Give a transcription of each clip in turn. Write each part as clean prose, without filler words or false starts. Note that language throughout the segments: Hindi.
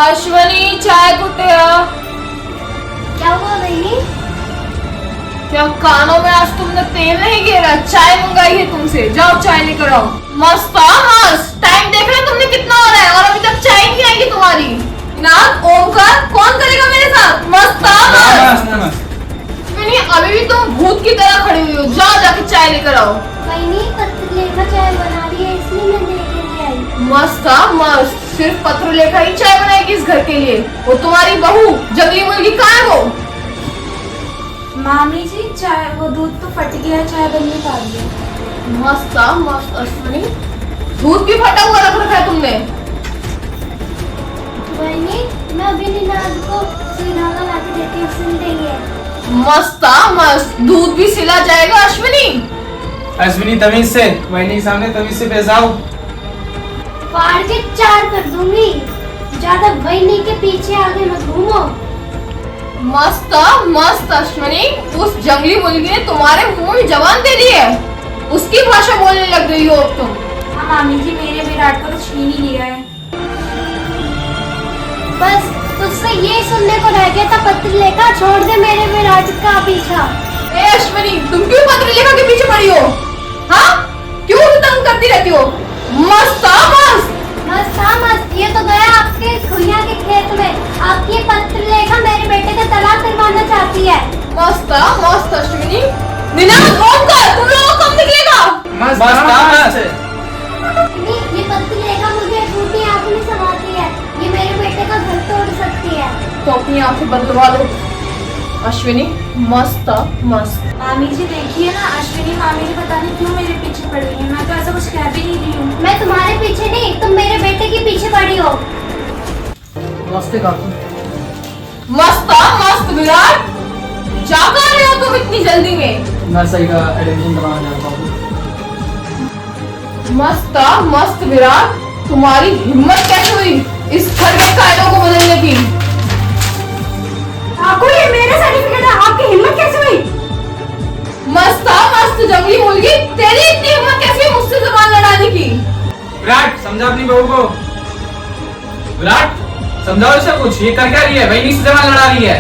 अश्वनी चाय कुटे। क्या हुआ बहनी? क्या कानों में आज तुमने तेल नहीं गिरा? चाय मंगाई है तुमसे, जाओ चाय लेकर आओ। मस्त टाइम देख रहे तुमने कितना हो रहा है और अभी तक चाय नहीं आएगी तुम्हारी। नाथ ओमकार कौन करेगा मेरे साथ? मस्त अश्वनी अभी भी तुम भूत की तरह खड़ी हुई हो, जाओ जाके चाय लेकर आओ। बहनी पत्र लेकर चाय बना रही है इसलिए मैं लेकर आई। मस्त सिर्फ पत्र लेकर ही चाय बनाएगी इस घर के लिए। वो तुम्हारी बहू जंगली मुर्गी कहाँ है वो? मामी जी चाय वो दूध तो फट गया, चाय बन नहीं पा रही है। मस्त अश्वनी दूध भी फटा हुआ रख रखा है तुमने। बहनी मैं अभी निनाद को सुई धागा ला के देती हूँ, सिल देंगे। मस्त दूध भी सिला जाएगा। अश्विनी तमीज से, वहीनी के सामने तमीज से पेश आओ। फाड़ के चार कर दूंगी, ज्यादा बहनी के पीछे आगे मत घूमो। मस्त अश्वनी उस जंगली मुर्गी ने तुम्हारे मुंह में जबान दे दी है, उसकी भाषा बोलने लग गई हो अब तुम। हाँ मामी जी मेरे विराट को तो छीन ही लिया है। बस तुझसे ये सुनने को रह गया था, पत्र लेकर छोड़ दे मेरे विराट का पीछा। ए अश्वनी तुम क्यों पत्रलेखा के पीछे पड़ी हो? हाँ क्यों तंग करती रहती हो? मस्त ये तो गया आपके खुइया के खेत में। आपकी पत्रलेखा मेरे बेटे का तलाक करवाना चाहती है। मस्त अश्विनी निनाद ओमकार तुम लोगों को कब निकलेगा? ये पत्रलेखा मुझे झूठी आंखों में समाती है, ये मेरे बेटे का घर तोड़ सकती है। तो अपनी आंखें बंद करवा दो अश्विनी। मस्त मामी जी देखिए ना, अश्विनी मामी जी पता नहीं क्यों मेरे पीछे पड़ रही है। मैं तो ऐसा कुछ कह भी नहीं रही हूँ। मैं तुम्हारे पीछे नहीं, तुम मेरे बेटे के पीछे पड़ी हो। मस्त विराट जा कहाँ रहे हो तुम इतनी जल्दी में? नर्सरी का एडमिशन करवाने जाता हूँ। मस्त विराट तुम्हारी हिम्मत कैसे हुई इस घर के कायदों को बदलने की? आपको ये मेरा सर्टिफिकेट है, आपकी हिम्मत कैसे हुई? मस्त जंगली मुर्गी तेरी इतनी हिम्मत कैसे हुई मुझसे जुबान लड़ाने की? विराट समझा अपनी बहू को। विराट समझाओ इसे कुछ, ये कर क्या रही है? वहीनी से जबान लड़ा रही है।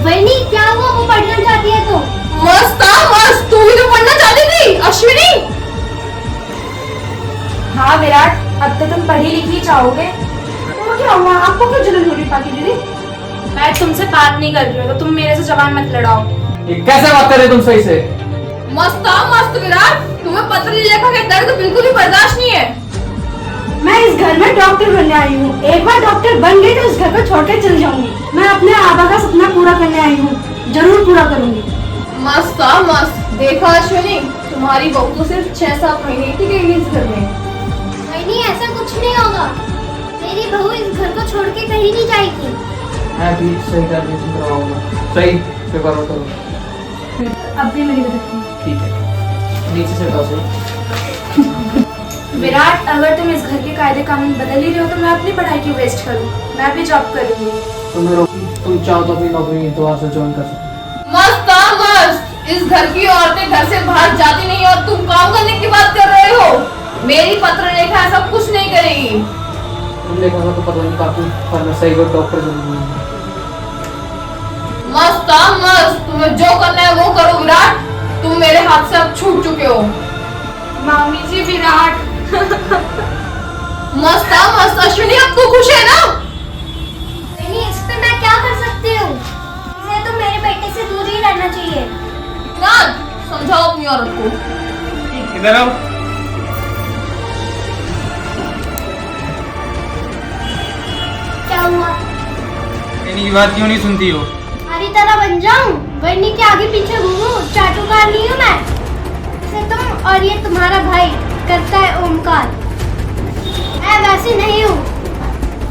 बहनी क्या हुआ, वो पढ़ना चाहती है तो? मस्त तू भी तो पढ़ना चाहती थी अश्विनी। हाँ विराट अब तो तुम पढ़ी लिखी चाहोगे। तो क्या हुआ, आपको क्यों जलन हो रही पाकी दीदी? मैं तुमसे बात नहीं कर रही हूँ तो तुम मेरे से जबान मत लड़ाओ। ये कैसे बात कर रहे तुम सही से? मस्त विराट तुम्हें पत्र लेखा के दर्द बिल्कुल भी बर्दाश्त नहीं है। मैं इस घर में डॉक्टर बनने आई हूँ, एक बार डॉक्टर बन गई तो इस घर को छोड़ के चल जाऊंगी। मैं अपने आबा का सपना पूरा करने आई हूँ, जरूर पूरा करूंगी। मस्त देखा अश्विनी तुम्हारी बहू तो सिर्फ 6-7 महीने ही टिकेगी इस घर में। बहनी ऐसा कुछ नहीं होगा, मेरी बहू इस घर को छोड़ के कहीं नहीं जाएगी। मैं भी सही का एडमिशन करवाऊंगा। सही पेपर में करो। अब भी मेरी गलती। ठीक है नीचे से हटाओ सही। विराट अगर तुम इस घर के कायदे कानून बदल ही रहे हो तो मैं अपनी पढ़ाई क्यों वेस्ट करूँ? मैं भी जॉब करूंगी। तुम चाहो तो अपनी नौकरी दोबारा से ज्वाइन कर सकते। मस्त इस घर की औरतें घर से बाहर जाती नहीं और तुम काम करने की बात कर रहे हो। मेरी पत्रलेखा ऐसा कुछ नहीं करेगी। तुम लेखा तो पता नहीं काफी पर मैं सही डॉक्टर बनूंगा। मस्त तुम्हें जो करना है वो करो विराट, तुम मेरे हाथ से अब छूट चुके हो। मामी जी विराट मस्त अश्विनी अब तू खुश है ना? बहनी इस पे मैं क्या कर सकती हूँ, इसे तो मेरे बेटे से दूर ही रहना चाहिए। नाथ समझाओ अपनी औरत को। इधर आओ। क्या हुआ? इनकी बात क्यों नहीं सुनती हो? हमारी तरह बन जाऊं, बहनी के आगे पीछे घूमूं, चाटुकार नहीं हूँ मैं। इसे तुम और ये तुम्हारा भाई करता है ओमकार, मैं वैसी नहीं हूँ।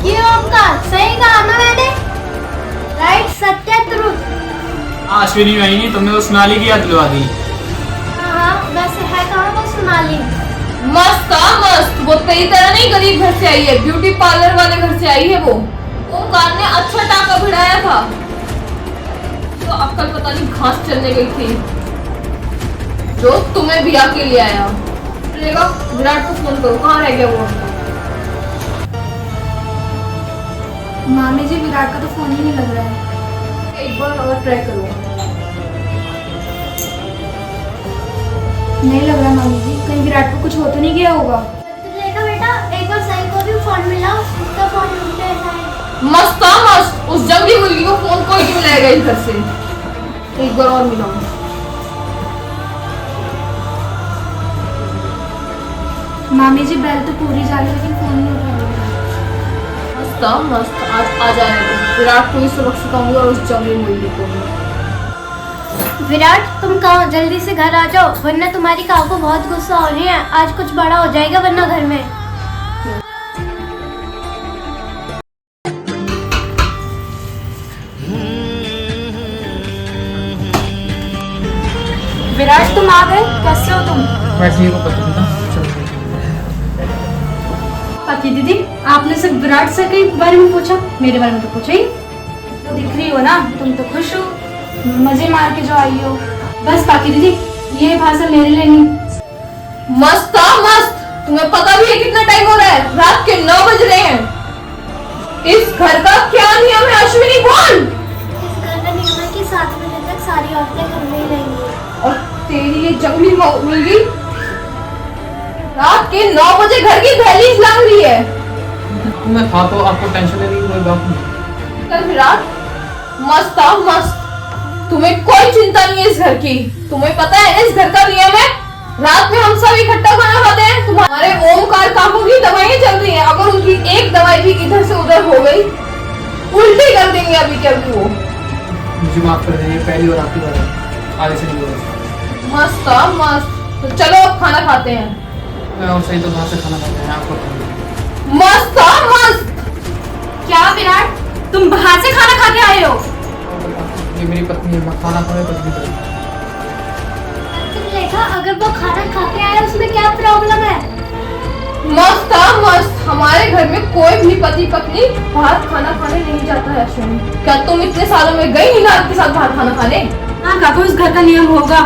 ये ओमकार सही कहा ना मैंने? राइट, सत्य ट्रुथ। अश्विनी वहीनी तुमने तो सोनाली की याद दिलवा दी। हाँ वैसे है कहाँ वो सोनाली? मस्त वो तेरी तरह नहीं गरीब घर से आई है, ब्यूटी पार्लर वाले घर से आई है वो। ओमकार ने अच्छा टाका भिड़ाया था तो अक्कल पता नहीं घास चलने गई थी जो तुम्हें भी आके ले आया। विराट को फोन करो, कहाँ रह गया वो? मामी जी विराट का तो फोन ही नहीं लग रहा है। एक बार और ट्राई करो। नहीं लग रहा मामी जी, कहीं विराट को कुछ हो तो नहीं गया होगा। देखा बेटा, एक बार सही को भी फोन मिला, उसका फोन उल्टा है। मस्त था मस्त। उस जंगली मुर्गी को फोन कोई क्यों लाएगा इस घर से। एक बार और मिलाऊं। मामी जी बेल तो पूरी जा रही है लेकिन फोन नहीं उठा रहा। मस्त था मस्त। आज आ जाने दो। विराट को भी सुरक्षित होंगे और उस जंगली मुर्गी को भी। विराट, तुम कहाँ जल्दी से घर आ जाओ, वरना तुम्हारी काऊ को बहुत गुस्सा हो रही है। आज कुछ बड़ा हो जाएगा वरना घर में। विराट तुम आ गए, कैसे हो तुम? वैसे ही को पता था। पाकी दीदी, आपने सिर्फ विराट सर के बारे में पूछा, मेरे बारे में तो पूछा ही। तो दिख रही हो ना, तुम तो खुश हो, मजे मार के जो आई हो। बस पाकी दीदी, ये भाषण मेरे लिए नहीं। मस्त था मस्त। तुम्हें पता भी है कितना टाइम हो रहा है? रात के 9 बज रहे हैं। इस घर का क्या नियम है अश्विनी, बोल। इस घर का नियम है कि 7 बजे तक सारी औरतें घर में ही रहेंगी। और तेरी ये जंगली मुर्गी रात के 9 बजे घर की दहलीज लांग रही है। मैं था तो आपको टेंशन लेने की कोई बात नहीं। कल विराट मस्त था मस्त। तुम्हें कोई चिंता नहीं है इस घर की। तुम्हें पता है इस घर का नियम है, रात में हम सब इकट्ठा खाना खाते हैं। तुम्हारे ओमकार काकू की दवाइयां चल रही हैं। अगर उनकी एक दवाई भी इधर से उधर हो गई, उल्टी कर देंगे अभी के अभी वो। मुझे माफ कर दीजिए, पहली और आखिरी बार है, आगे से नहीं होगा। मस्त था मस्त। तो चलो अब खाना खाते हैं। मैं और सही तो बाहर से खाना खाते हैं, आपको मस्त था मस्त। क्या विराट, तुम बाहर से खाना खा के आए हो? ये मेरी पत्नी है, मैं खाना खाने कुछ नहीं करूँगा। देखा, अगर वो खाना खा के आया उसमें क्या प्रॉब्लम है? मस्त था मस्त। हमारे घर में कोई भी पति पत्नी बाहर खाना खाने नहीं जाता है अश्विनी। क्या तुम इतने सालों में गई निनाद के साथ बाहर खाना खाने? हाँ काकू, इस घर का नियम होगा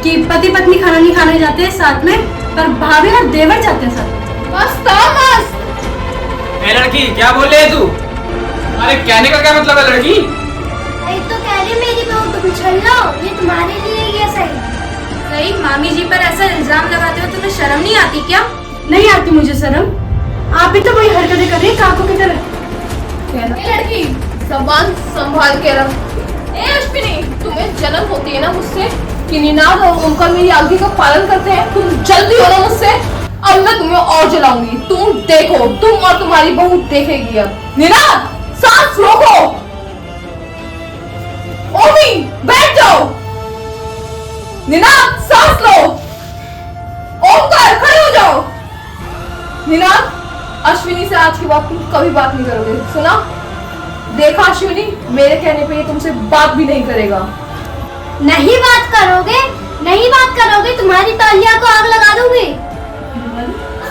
कि पति पत्नी खाना नहीं खाने जाते हैं साथ में, पर भाभी और देवर जाते हैं साथ में। मस्त था मस्त। ए लड़की, क्या बोल रही है तू? अरे कहने का क्या मतलब है लड़की? यही तो कह रही मेरी बहू, तुम छल लो, ये तुम्हारे लिए ये सही। सही, मामी जी पर ऐसा इल्जाम लगाते हो, तुम्हें शर्म नहीं आती क्या? नहीं आती मुझे शर्म। आप भी तो वही हरकतें कर रही है काकू की तरह। ए लड़की, जबान संभाल के रख। ए अश्विनी, तुम्हें जलन होती है ना मुझसे कि निनाद और ओमकार मेरी आज्ञा का पालन करते हैं? तुम जलती हो ना मुझसे। अब मैं तुम्हें और जलाऊंगी। तुम देखो, तुम और तुम्हारी बहू देखेगी। अब निनाद, सांस रोको। ओमी, बैठ जाओ। निनाद, सांस लो। ओमकार, खड़े हो जाओ। निनाद, अश्विनी से आज के बाद तुम कभी बात नहीं करोगे, सुना? देखा अश्विनी, मेरे कहने पे ये तुमसे बात भी नहीं करेगा। नहीं बात करोगे, नहीं बात करोगे, तुम्हारी तौलिया को आग लगा दूंगी।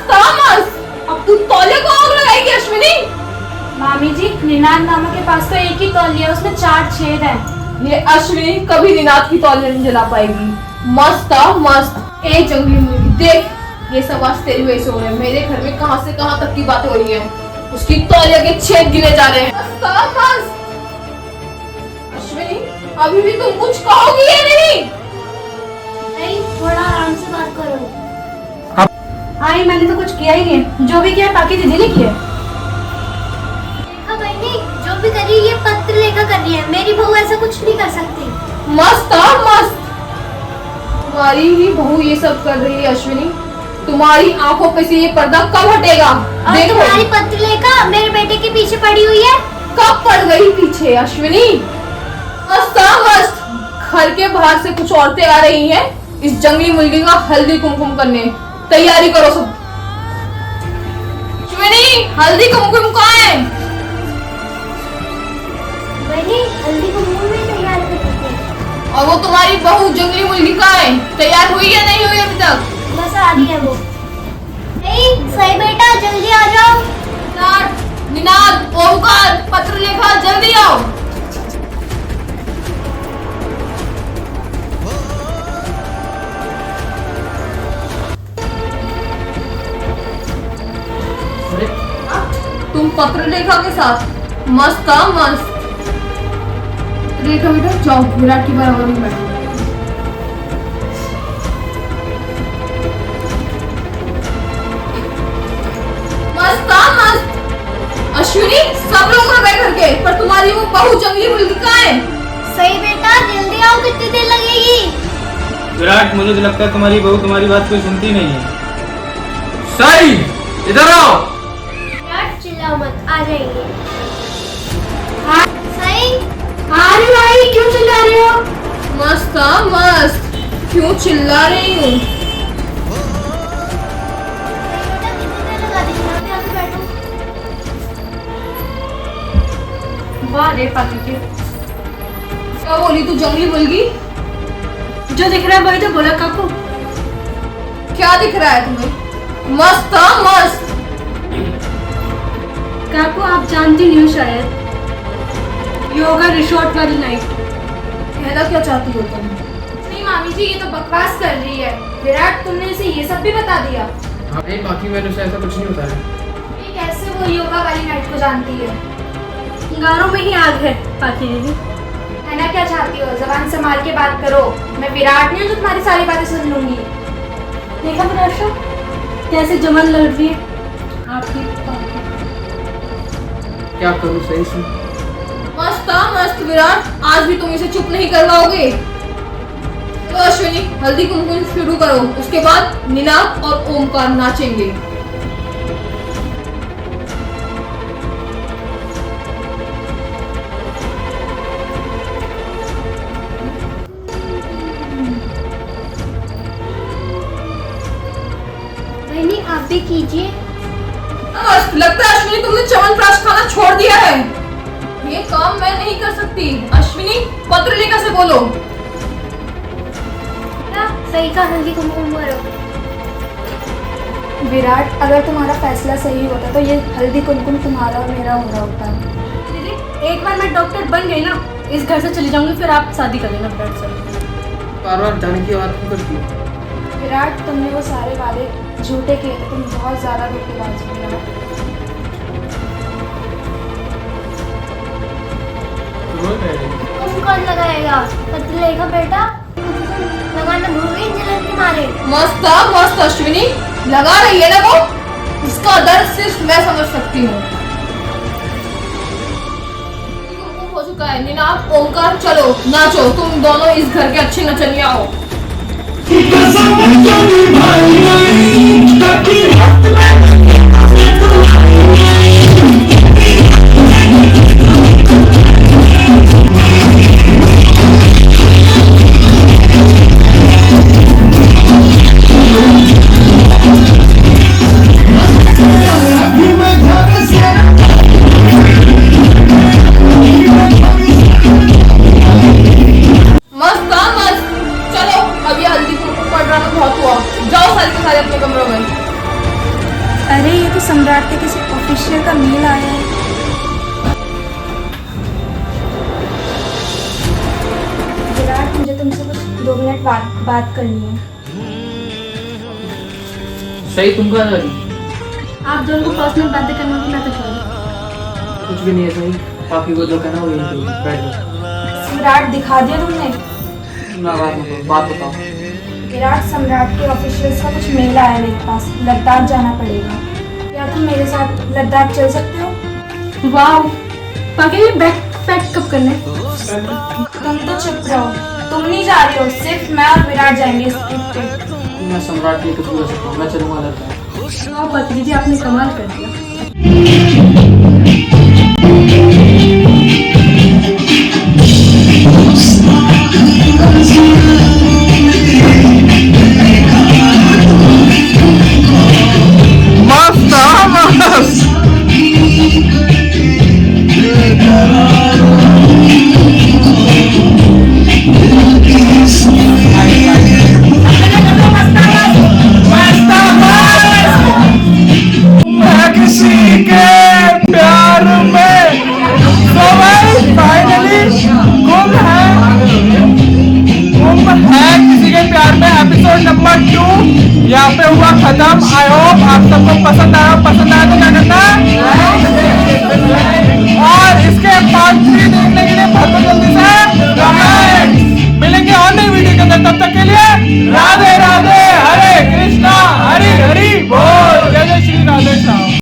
तामस, अब तू तौलिया को आग लगाएगी अश्विनी? मामी जी, निनाद नामा के पास तो एक ही तौलिया है, उसमें 4 छेद है। ये अश्विनी कभी निनाद की तौलिया नहीं जला पाएगी। मस्त था मस्त। ए जंगली मुर्गी, देख ये सब आज तेरी वजह से हो रहे हैं। मेरे घर में कहां से कहां तक की बातें हो रही है। उसकी तौलिया के छेद गिने जा रहे हैं। मस्त था मस्त। अश्विनी, अभी भी तुम कुछ कहोगी या नहीं? नहीं, थोड़ा आराम से बात करो। आई, मैंने तो कुछ किया ही नहीं, जो भी किया पाकी दीदी ने किया। देखा बहनी, जो भी कर रही है ये पत्र लेखा कर रही है। मेरी बहू ऐसा कुछ नहीं कर सकती। मस्त था मस्त। तुम्हारी ही बहू ये सब कर रही है अश्विनी। तुम्हारी आंखों पे से ये पर्दा कब हटेगा? और देखो, तुम्हारी पत्र लेखा मेरे बेटे के पीछे पड़ी हुई है। कब पड़ गई पीछे अश्विनी? मस्त था मस्त। घर के बाहर से कुछ औरतें आ रही हैं इस जंगली मुर्गी का हल्दी कुमकुम करने। तैयारी करो सब। अश्विनी, हल्दी कुमकुम कहाँ है? बहनी, हल्दी को मुंह में तैयार कर देते हैं। और वो तुम्हारी बहू जंगली मुर्गी कहाँ है? तैयार हुई या नहीं हुई अभी तक? बस आ रही है वो। नहीं, सही बेटा, जल्दी आ जाओ। निनाद, ओमकार, पत्र लेखा, जल्दी आओ। अरे तुम पत्र लेखा के साथ मस्त था मस्त। रेखा बेटा जाओ विराट की बराबर में बैठो। मस्त था मस्त। अश्विनी सब लोग आ गए घर के, पर तुम्हारी वो बहू जंगली मुर्गी कहाँ है? सही बेटा जल्दी आओ, कितनी देर लगेगी? विराट, मुझे तो लगता है तुम्हारी बहू तुम्हारी बात कोई सुनती नहीं है। सही, इधर आओ। विराट चिल्लाओ मत, आ जाएंगे। सही अरे भाई क्यों चिल्ला रहे हो? मस्त था मस्त। क्यों चिल्ला रही हूँ? बेटा कितनी देर लगा दी, यहाँ पे आके बैठो। वाह रे पाकी के, क्या बोली तू जंगली मुर्गी? जो दिख रहा है वही तो बोला काकू। क्या दिख रहा है तुम्हें? मस्त था मस्त। काकू आप जानती नहीं हो शायद, योगा रिसोर्ट वाली नाइट। कहना क्या चाहती हो तुम? नहीं मामी जी, ये तो बकवास कर रही है। विराट तुमने इसे ये सब भी बता दिया? हाँ नहीं, बाकी मैंने उसे ऐसा कुछ नहीं बताया। ये कैसे वो योगा वाली नाइट को जानती है? गानों में ही आग है पाकी दीदी। कहना क्या चाहती हो? जबान संभाल के बात करो। मैं विराट नहीं हूँ जो तुम्हारी सारी बातें सुन लूंगी। देखा विराट कैसे जमन लड़ रही है आपकी पाकी। क्या करूँ सही से? मस्त था मस्त विराट, आज भी तुम इसे चुप नहीं करवाओगे। तो अश्विनी हल्दी कुमकुम शुरू करो, उसके बाद निनाद और ओमकार नाचेंगे। बहनी आप भी कीजिए। मस्त। लगता है अश्विनी तुमने च्यवनप्राश खाना छोड़ दिया है। ये काम मैं नहीं कर सकती। अश्विनी पत्रलेखा से बोलो। बेटा सही का हल्दी कुमकुम करो। विराट, अगर तुम्हारा फैसला सही होता तो ये हल्दी कुमकुम तुम्हारा और मेरा हो रहा होता। दीदी एक बार मैं डॉक्टर बन गई ना, इस घर से चली जाऊंगी, फिर आप शादी कर लेना विराट से। बार बार जाने की बात क्यों करती हो? विराट, तुमने वो सारे वादे झूठे किए थे। तुम बहुत ज्यादा धोखेबाज हो विराट। रोज रह रही। तुम कौन लगाएगा? पत्रलेखा बेटा लगाना भूल गई जलन के मारे। मस्त था मस्त। अश्विनी लगा रही है ना वो, इसका दर्द सिर्फ मैं समझ सकती हूँ। कुमकुम हो चुका है। निनाद ओमकार चलो नाचो, तुम दोनों इस घर के अच्छे नचनिया हो। मस्त था मस्त। चलो अब ये हल्दी कुमकुम का ड्रामा बहुत हुआ, जाओ सारे के सारे अपने कमरों में। अरे ये तो सम्राट के किसी ऑफिशियल का मेल आया है। विराट, मुझे तुमसे कुछ 2 मिनट बात करनी है। सही, तुम कहाँ जा रही? आप दोनों को पर्सनल बातें करना होगी, मैं तो छोड़। कुछ भी नहीं है सही, बाकी वो जो कहना वो यही करो। बैठ जाओ। विराट, दिखा दिया तुमने? ना बात मत करो, बात बताओ। विराट, सम्राट के ऑफिशियल्स का कुछ मेल आया है मेरे पास। लद्दाख जाना पड़ेगा। क्या तुम मेरे साथ लद्दाख चल सकते हो? वाह पाकी, ये बैग पैक कब करना है? तुम तो चुप रहो। तुम नहीं जा रही हो, सिर्फ मैं और विराट जाएंगे इस ट्रिप पे। मैं सम्राट के लिए कुछ भी कर सकता हूँ, मैं चलूंगा लद्दाख। वाह पाकी दीदी, आपने कमाल कर दिया। किसी के प्यार में तो भाई फाइनली गुम है किसी के प्यार में। एपिसोड नंबर 2 यहाँ पे हुआ खत्म। आई होप आप सबको पसंद आया तो क्या करना है, और के पार्ट 3 देखने के लिए बहुत जल्दी से मिलेंगे और नई वीडियो के अंदर, तब तक के लिए राधे।